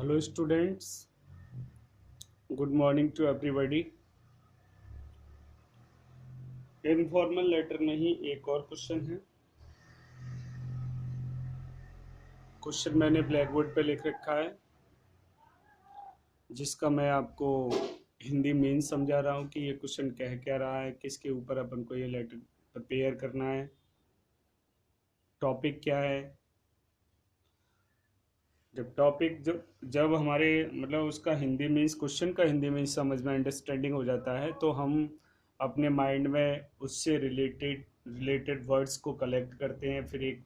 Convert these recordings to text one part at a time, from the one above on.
Hello students, good morning to everybody. Informal letter में ही एक और क्वेश्चन है। क्वेश्चन मैंने ब्लैक बोर्ड पे लिख रखा है, जिसका मैं आपको हिंदी मीन समझा रहा हूँ कि ये क्वेश्चन कह क्या रहा है, किसके ऊपर अपन को ये लेटर प्रिपेयर करना है, टॉपिक क्या है। जब टॉपिक जब जब हमारे मतलब उसका हिंदी मीन्स क्वेश्चन का हिंदी मीन्स समझ में अंडरस्टैंडिंग हो जाता है, तो हम अपने माइंड में उससे रिलेटेड वर्ड्स को कलेक्ट करते हैं, फिर एक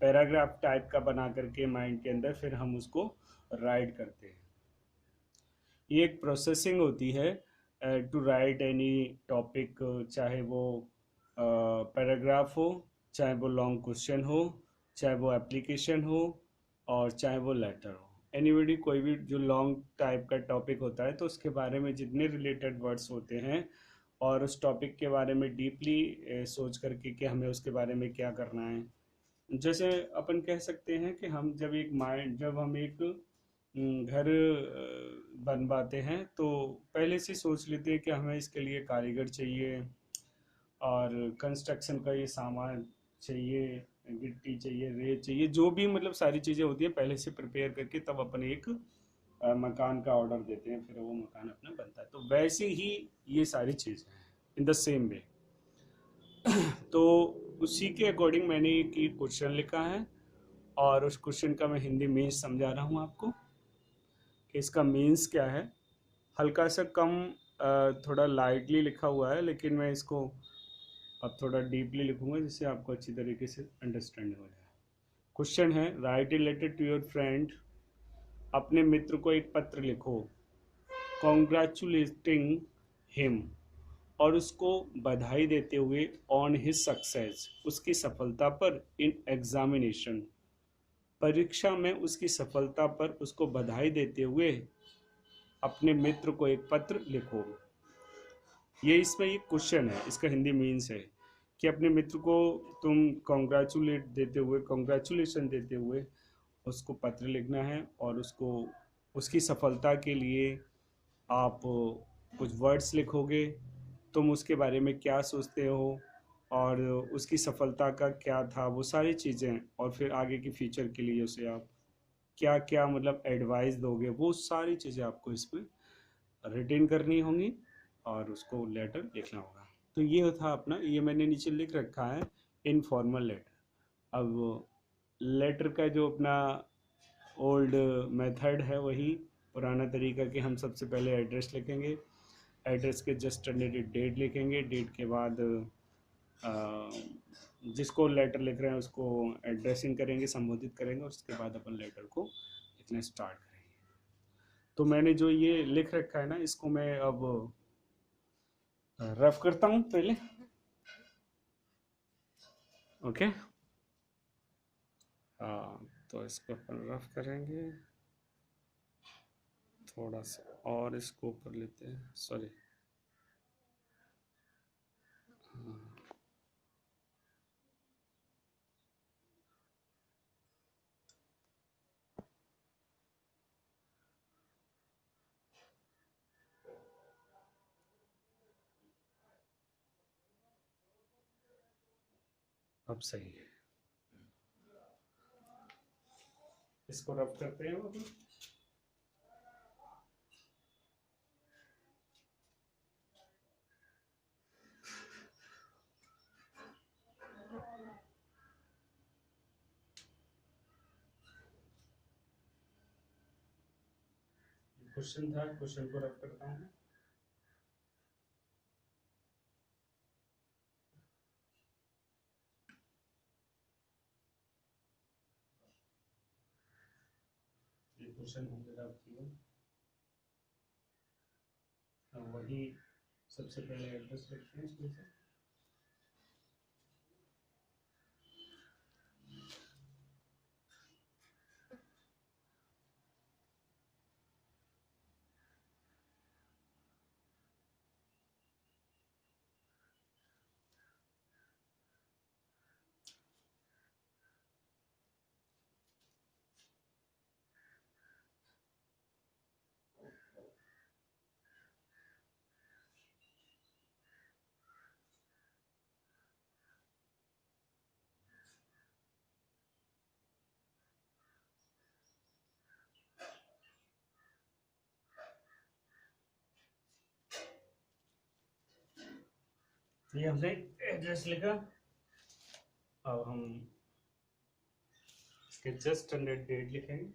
पैराग्राफ टाइप का बना करके माइंड के अंदर फिर हम उसको राइट करते हैं। ये एक प्रोसेसिंग होती है टू राइट एनी टॉपिक, चाहे वो पैराग्राफ हो, चाहे वो लॉन्ग क्वेश्चन हो, चाहे वो एप्लीकेशन हो, और चाहे वो लेटर हो। एनीबडी कोई भी जो लॉन्ग टाइप का टॉपिक होता है तो उसके बारे में जितने रिलेटेड वर्ड्स होते हैं और उस टॉपिक के बारे में डीपली सोच करके कि हमें उसके बारे में क्या करना है। जैसे अपन कह सकते हैं कि जब हम एक घर बनवाते हैं तो पहले से सोच लेते हैं कि हमें इसके लिए कारीगर चाहिए और कंस्ट्रक्शन का ये सामान चाहिए, गिट्टी चाहिए, रेत चाहिए, जो भी मतलब सारी चीज़ें होती हैं पहले से प्रिपेयर करके तब अपन एक मकान का ऑर्डर देते हैं, फिर वो मकान अपना बनता है। तो वैसे ही ये सारी चीज़ें हैं इन द सेम वे। तो उसी के अकॉर्डिंग मैंने एक क्वेश्चन लिखा है और उस क्वेश्चन का मैं हिंदी मीन्स समझा रहा हूँ आपको कि इसका मीन्स क्या है। हल्का सा कम थोड़ा लाइटली लिखा हुआ है, लेकिन मैं इसको अब थोड़ा डीपली लिखूंगा जिससे आपको अच्छी तरीके से अंडरस्टैंड हो जाए। क्वेश्चन है, write a letter to your friend. अपने मित्र को एक पत्र लिखो कॉन्ग्रेचुलेटिंग हिम, और उसको बधाई देते हुए ऑन हिज सक्सेस, उसकी सफलता पर, इन एग्जामिनेशन, परीक्षा में उसकी सफलता पर उसको बधाई देते हुए अपने मित्र को एक पत्र लिखो। ये इसमें ये क्वेश्चन है, इसका हिंदी मीन्स है कि अपने मित्र को तुम कॉन्ग्रेचुलेशन देते हुए उसको पत्र लिखना है, और उसको उसकी सफलता के लिए आप कुछ वर्ड्स लिखोगे। तुम उसके बारे में क्या सोचते हो और उसकी सफलता का क्या था, वो सारी चीज़ें, और फिर आगे की फ्यूचर के लिए उसे आप क्या क्या मतलब एडवाइस दोगे, वो सारी चीज़ें आपको इसमें रिटेन करनी होंगी और उसको लेटर लिखना होगा। तो ये था अपना, ये मैंने नीचे लिख रखा है इनफॉर्मल लेटर। अब लेटर का जो अपना ओल्ड मेथड है वही पुराना तरीका कि हम सबसे पहले एड्रेस लिखेंगे, एड्रेस के जस्ट अंडर डेट लिखेंगे, डेट के बाद अ, जिसको लेटर लिख रहे हैं उसको एड्रेसिंग करेंगे, संबोधित करेंगे, उसके बाद अपन लेटर को लिखना स्टार्ट करेंगे। तो मैंने जो ये लिख रखा है ना, इसको मैं अब रफ करता हूँ पहले। ओके, हाँ, तो इसको अपन रफ करेंगे, थोड़ा सा और इसको ऊपर लेते हैं, सॉरी। अब सही है, इसको रफ करते हैं अपन। क्वेश्चन था, क्वेश्चन को रफ करता हूँ। ये क्वेश्चन हमने रफ किया। अब वही सबसे पहले एड्रेस लिखते हैं इसमें से। ये हमने एड्रेस लिखा। अब हम इसके जस्ट अंडर डेट लिखेंगे।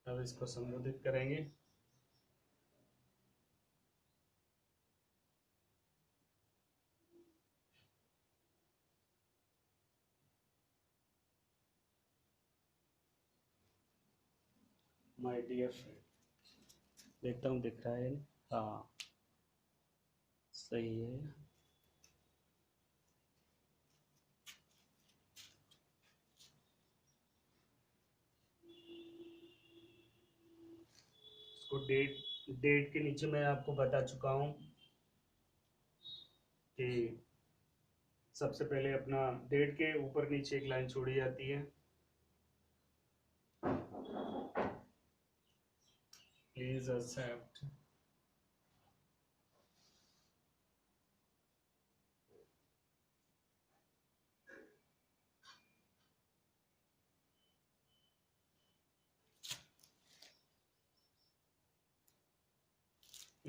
अब इसको संबोधित करेंगे। माय डियर फ्रेंड, देखता हूँ दिख रहा है। हाँ, सही है। इसको डेट डेट के नीचे मैं आपको बता चुका हूँ कि सबसे पहले अपना डेट के ऊपर नीचे एक लाइन छोड़ी जाती है। Please accept.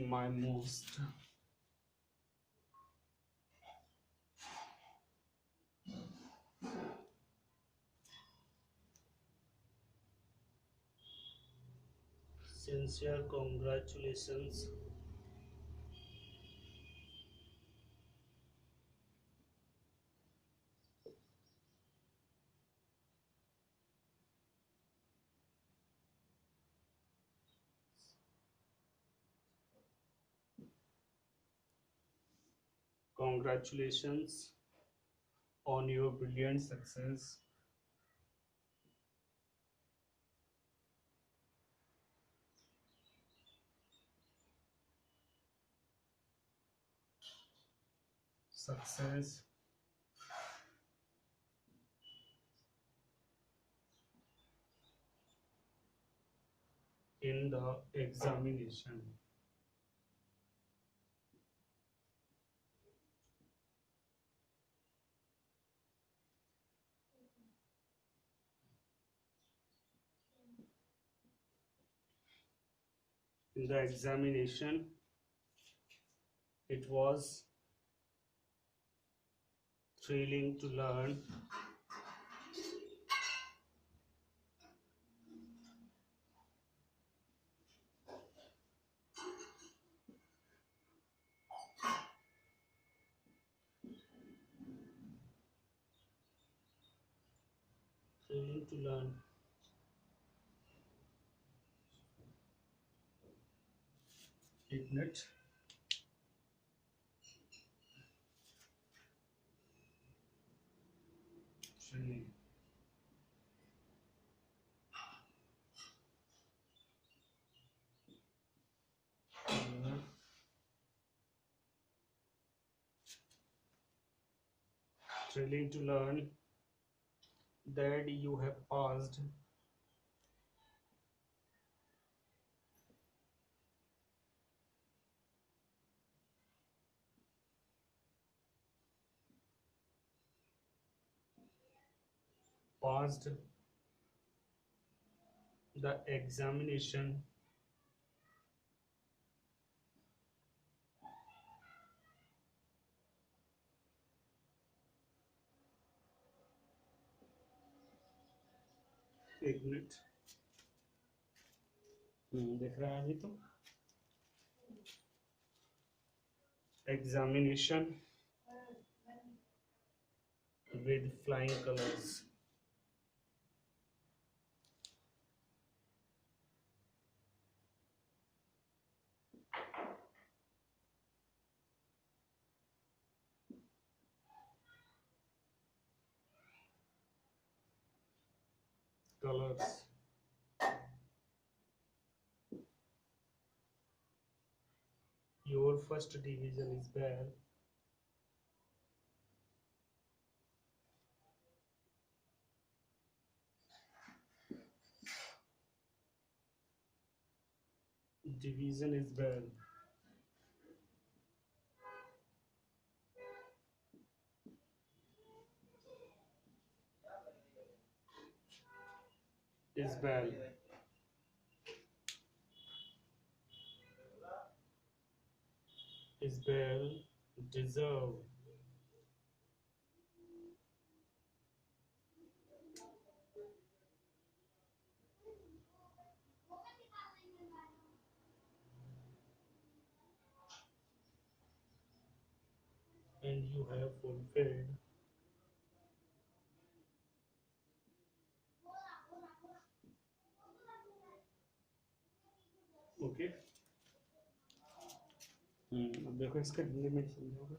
My most sincere congratulations congratulations on your brilliant success. Success in the examination. In the examination, it was thrilling to learn thrilling to learn Ignite. Thrilling. Thrilling to learn that you have passed the examination Ignite. दिख रहा है अभी तो examination with flying colors. Colors. Your first division is bad. Division is bad. Isabel. Isabel deserve. And you have fulfilled. Okay. अब देखो इसका हिंदी में समझोगे।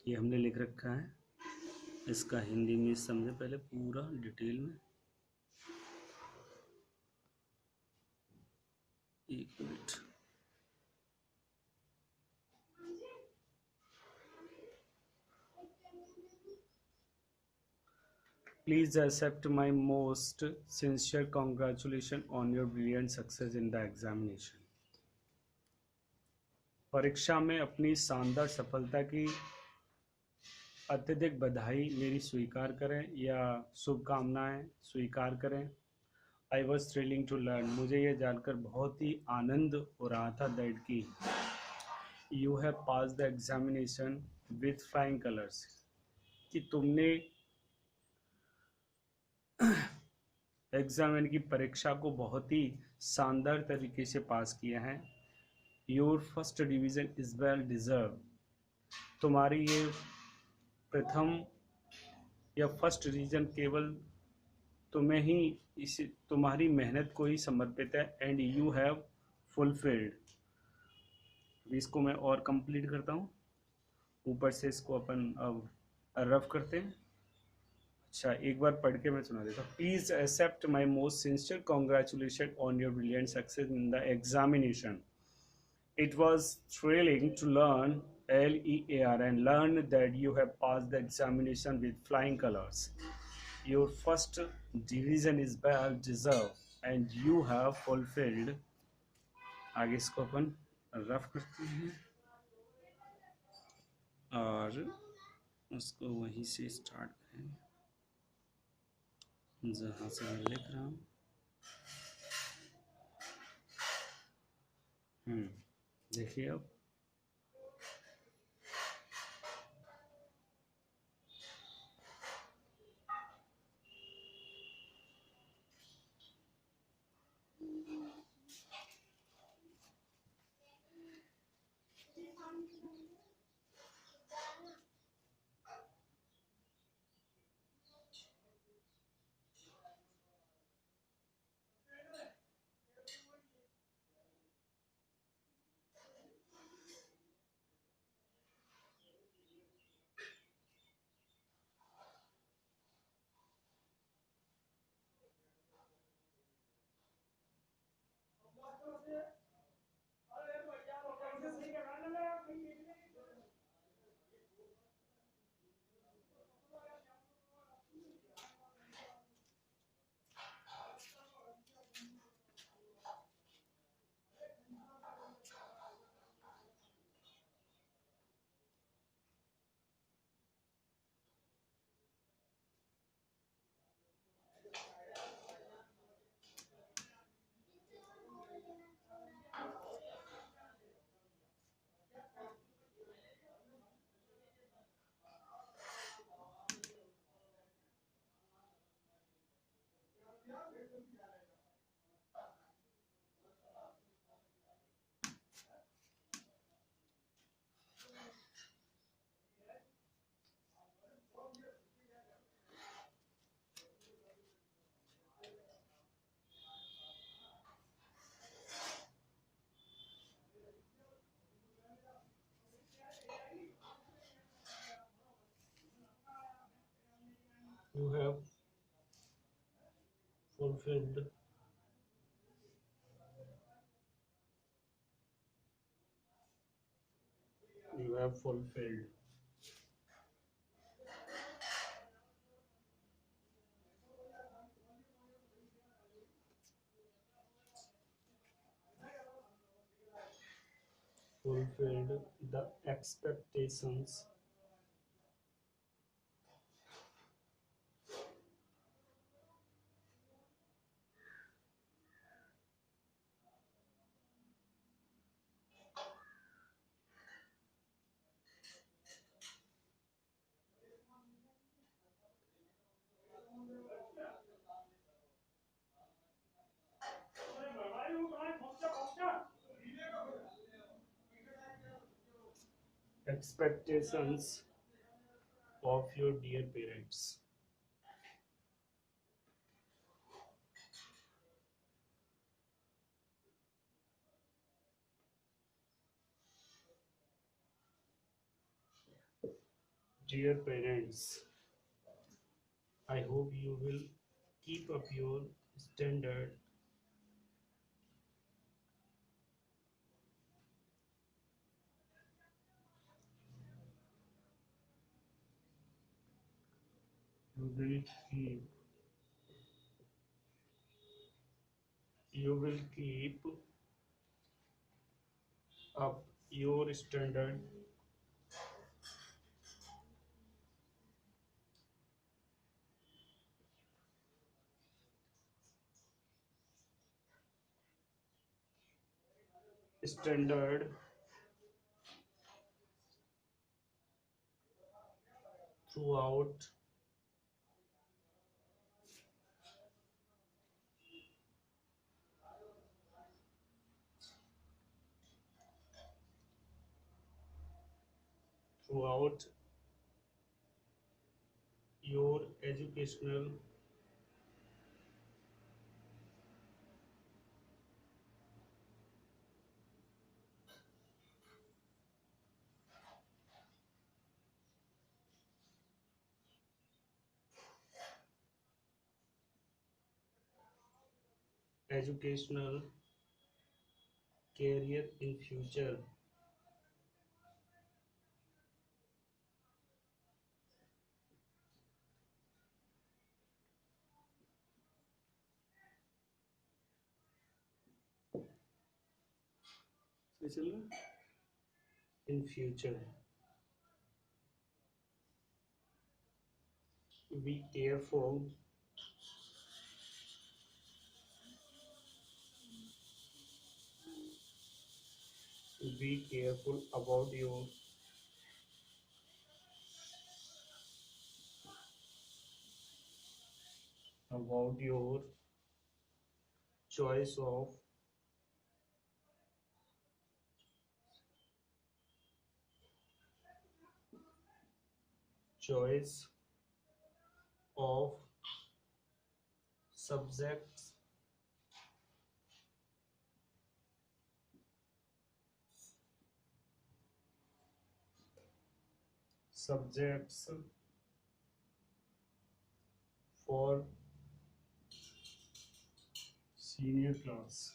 ये हमने लिख रखा है, इसका हिंदी में समझे पहले पूरा डिटेल में। एक minute. Please accept my most sincere congratulations on your brilliant success in the examination. परीक्षा में अपनी शानदार सफलता की अत्यधिक बधाई मेरी स्वीकार करें या शुभकामनाएं स्वीकार करें। I was thrilling to learn, मुझे यह जानकर बहुत ही आनंद हो रहा था दैट की you have pass the examination with flying colours, कि तुमने एग्जामिन की परीक्षा को बहुत ही शानदार तरीके से पास किया है। Your first division is well deserve, तुम्हारी ये प्रथम या फर्स्ट डिवीजन केवल तुम्हें ही, इस तुम्हारी मेहनत को ही समर्पित है। एंड यू हैव फुलफिल्ड, इसको मैं और कंप्लीट करता हूँ, ऊपर से इसको अपन अब रफ करते हैं। अच्छा, एक बार पढ़ के मैं सुना देता हूँ। Please accept my most sincere congratulation on your brilliant success in the examination. It was thrilling to learn LEAR and learn that you have passed the examination with flying colors. Your first division is well deserved and you have fulfilled. आगे इसको अपन rough करते हैं और उसको वहीं से start करेंगे जहाँ से मैं लिख रहा हूँ। देखिए अब you have fulfilled. You have fulfilled. Fulfilled the expectations Expectations of your dear parents. Dear parents, I hope you will keep up your standard. You will keep. You will keep up your standard standard throughout throughout your educational career in future. सही चल रहा है? In future, be careful. Be careful about your choice of choice of subjects subjects for senior class.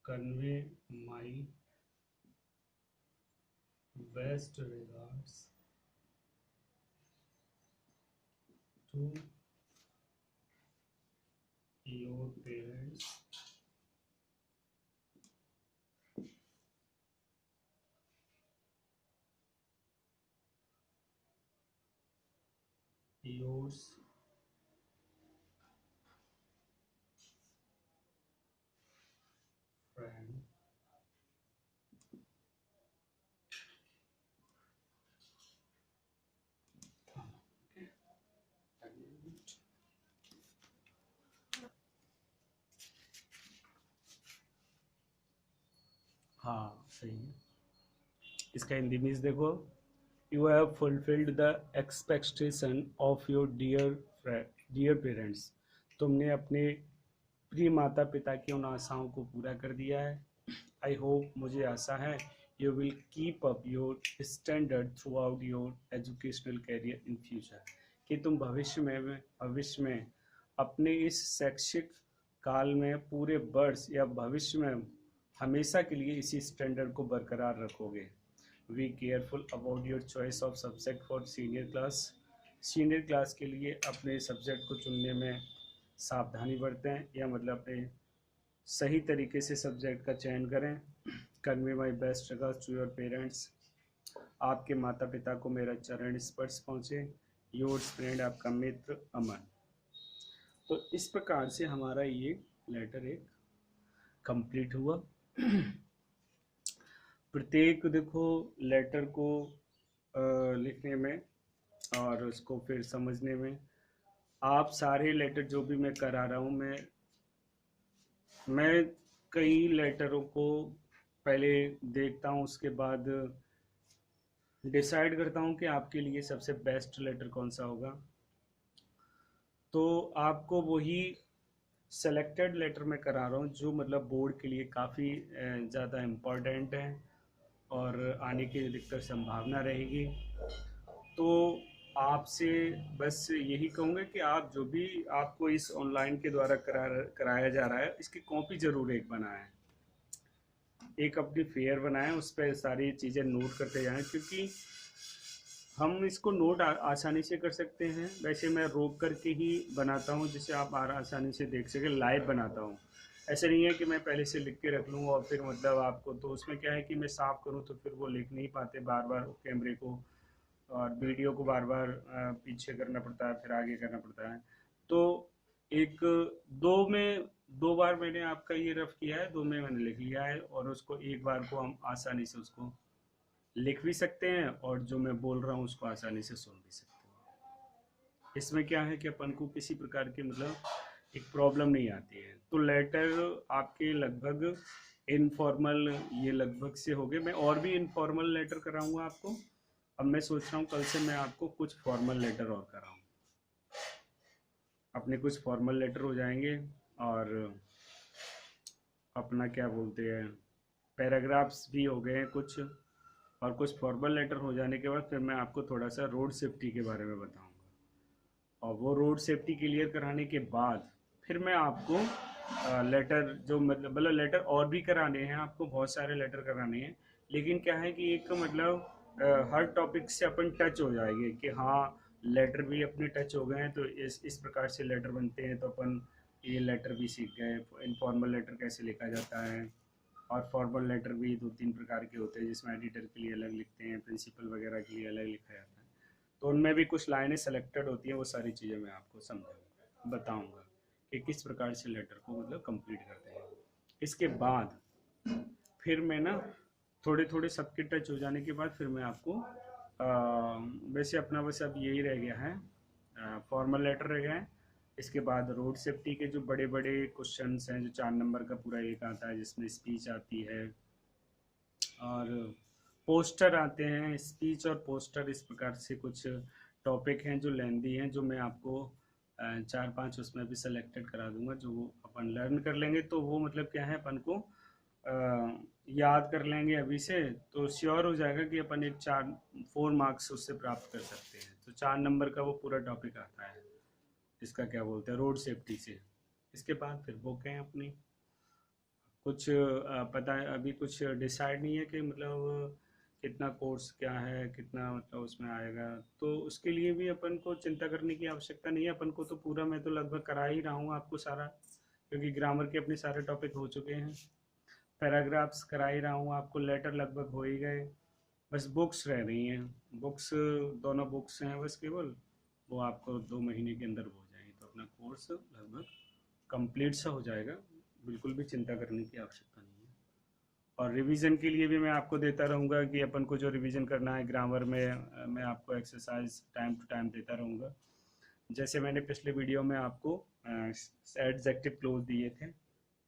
Convey my best regards to your parents. Yours, friend. हाँ सही है। इसका Hindi means देखो, you have fulfilled the expectation of your dear parents. तुमने अपने प्रिय माता पिता की उन आशाओं को पूरा कर दिया है। आई होप, मुझे आशा है, you will keep up your standard throughout your educational career in future, कि तुम भविष्य में अपने इस शैक्षिक काल में पूरे वर्ष या भविष्य में हमेशा के लिए इसी स्टैंडर्ड को बरकरार रखोगे। Be careful about your choice of subject for senior class. Senior class के लिए अपने सब्जेक्ट को चुनने में सावधानी बरतें, या मतलब अपने सही तरीके से सब्जेक्ट का चयन करें। Convey my best regards to your parents. आपके माता पिता को मेरा चरण स्पर्श पहुँचे। योर्स फ्रेंड, आपका मित्र अमन। तो इस प्रकार से हमारा ये लेटर एक कंप्लीट हुआ। प्रत्येक देखो लेटर को लिखने में और उसको फिर समझने में, आप सारे लेटर जो भी मैं करा रहा हूँ, मैं कई लेटरों को पहले देखता हूँ, उसके बाद डिसाइड करता हूँ कि आपके लिए सबसे बेस्ट लेटर कौन सा होगा। तो आपको वही सेलेक्टेड लेटर मैं करा रहा हूँ जो मतलब बोर्ड के लिए काफ़ी ज़्यादा इम्पोर्टेंट है और आने की अधिकतर संभावना रहेगी। तो आपसे बस यही कहूँगा कि आप जो भी आपको इस ऑनलाइन के द्वारा कराया जा रहा है, इसकी कॉपी ज़रूर एक बनाएं, एक अपनी फेयर बनाएं, उस पर सारी चीज़ें नोट करते जाएं, क्योंकि हम इसको नोट आसानी से कर सकते हैं। वैसे मैं रोक करके ही बनाता हूँ जिससे आप आसानी से देख सकें, लाइव बनाता हूँ। ऐसा नहीं है कि मैं पहले से लिख के रख लूँ और फिर मतलब आपको, तो उसमें क्या है कि मैं साफ़ करूँ तो फिर वो लिख नहीं पाते, बार बार कैमरे को और वीडियो को बार बार पीछे करना पड़ता है, फिर आगे करना पड़ता है। तो एक दो बार मैंने आपका ये रफ किया है, दो में मैंने लिख लिया है, और उसको एक बार को हम आसानी से उसको लिख भी सकते हैं और जो मैं बोल रहा हूँ उसको आसानी से सुन भी सकते हैं। इसमें क्या है कि अपन को किसी प्रकार की मतलब एक प्रॉब्लम नहीं आती है। तो लेटर आपके लगभग इनफॉर्मल ये लगभग से हो गए। मैं और भी इनफॉर्मल लेटर कराऊंगा आपको। अब मैं सोच रहा हूँ कल से मैं आपको कुछ फॉर्मल लेटर और कराऊँ। अपने कुछ फॉर्मल लेटर हो जाएंगे और अपना क्या बोलते हैं, पैराग्राफ्स भी हो गए हैं कुछ, और कुछ फॉर्मल लेटर हो जाने के बाद फिर मैं आपको थोड़ा सा रोड सेफ्टी के बारे में बताऊंगा। और वो रोड सेफ्टी क्लियर कराने के बाद फिर मैं आपको लेटर जो मतलब लेटर और भी कराने हैं, आपको बहुत सारे लेटर कराने हैं, लेकिन क्या है कि एक मतलब हर टॉपिक से अपन टच हो जाएंगे कि हाँ लेटर भी अपने टच हो गए हैं, तो इस प्रकार से लेटर बनते हैं, तो अपन ये लेटर भी सीख गए, इनफॉर्मल लेटर कैसे लिखा जाता है। और फॉर्मल लेटर भी दो तीन प्रकार के होते हैं, जिसमें एडिटर के लिए अलग लिखते हैं, प्रिंसिपल वगैरह के लिए अलग लिखा जाता है। तो उनमें भी कुछ लाइनें सेलेक्टेड होती हैं, वो सारी चीज़ें मैं आपको समझाऊंगा, बताऊंगा कि किस प्रकार से लेटर को मतलब कंप्लीट करते हैं। इसके बाद फिर मैं ना थोड़े थोड़े सबके टच हो जाने के बाद फिर मैं आपको वैसे अपना बस अब यही रह गया है, फॉर्मल लेटर रह गया है। इसके बाद रोड सेफ्टी के जो बड़े बड़े क्वेश्चंस हैं, जो 4 नंबर का पूरा एक आता है जिसमें स्पीच आती है और पोस्टर आते हैं। स्पीच और पोस्टर इस प्रकार से कुछ टॉपिक हैं जो लेंदी हैं, जो मैं आपको 4-5 उसमें भी सेलेक्टेड करा दूंगा, जो अपन लर्न कर लेंगे तो वो मतलब क्या है, अपन को याद कर लेंगे अभी से, तो श्योर हो जाएगा कि अपन एक 4 मार्क्स उससे प्राप्त कर सकते हैं। तो 4 नंबर का वो पूरा टॉपिक आता है, इसका क्या बोलते हैं, रोड सेफ्टी से। इसके बाद फिर बुक है अपनी, कुछ पता है अभी कुछ डिसाइड नहीं है कि मतलब कितना कोर्स क्या है, कितना मतलब उसमें आएगा, तो उसके लिए भी अपन को चिंता करने की आवश्यकता नहीं है। अपन को तो पूरा, मैं तो लगभग करा ही रहा हूँ आपको सारा, क्योंकि ग्रामर के अपने सारे टॉपिक हो चुके हैं, पैराग्राफ्स करा ही रहा हूँ आपको, लेटर लगभग हो ही गए, बस बुक्स रह रही हैं। बुक्स, दोनों बुक्स हैं बस केवल, वो आपको 2 महीने के अंदर हो जाएंगे, तो अपना कोर्स लगभग कंप्लीट सा हो जाएगा। बिल्कुल भी चिंता करने की आवश्यकता नहीं है। और रिवीजन के लिए भी मैं आपको देता रहूँगा कि अपन को जो रिवीजन करना है ग्रामर में, मैं आपको एक्सरसाइज टाइम टू टाइम देता रहूँगा। जैसे मैंने पिछले वीडियो में आपको एडजेक्टिव क्लोज दिए थे,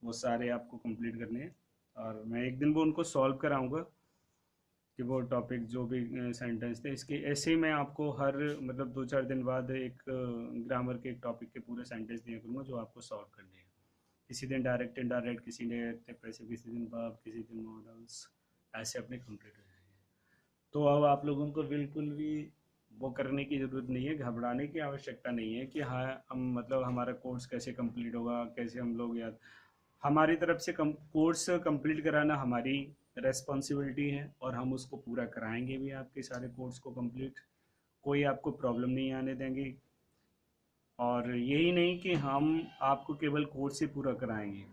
वो सारे आपको कंप्लीट करने हैं, और मैं एक दिन वो उनको सॉल्व कराऊंगा कि वो टॉपिक जो भी सेंटेंस थे इसके, ऐसे ही मैं आपको हर मतलब 2-4 दिन बाद एक ग्रामर के एक टॉपिक के पूरे सेंटेंस दिया करूँगा जो आपको सॉल्व करने हैं। किसी दिन डायरेक्ट इनडायरेक्ट, किसी दिन पैसिव, किसी दिन वर्ब, किसी दिन मॉडल्स, ऐसे अपने कंप्लीट हो जाएंगे। तो अब आप लोगों को बिल्कुल भी वो करने की ज़रूरत नहीं है, घबराने की आवश्यकता नहीं है कि हाँ हम मतलब हमारा कोर्स कैसे कंप्लीट होगा, कैसे हम लोग याद, हमारी तरफ से कोर्स कंप्लीट कराना हमारी रेस्पॉन्सिबिलिटी है और हम उसको पूरा कराएंगे भी, आपके सारे कोर्स को कंप्लीट, कोई आपको प्रॉब्लम नहीं आने देंगे। और यही नहीं कि हम आपको केवल कोर्स ही पूरा कराएंगे,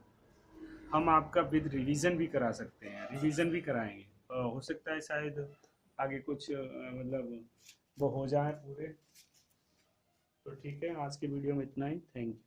हम आपका विद रिवीजन भी करा सकते हैं, रिवीजन भी कराएंगे। हो सकता है शायद आगे कुछ मतलब वो हो जाए पूरे। तो ठीक है, आज के वीडियो में इतना ही, थैंक यू।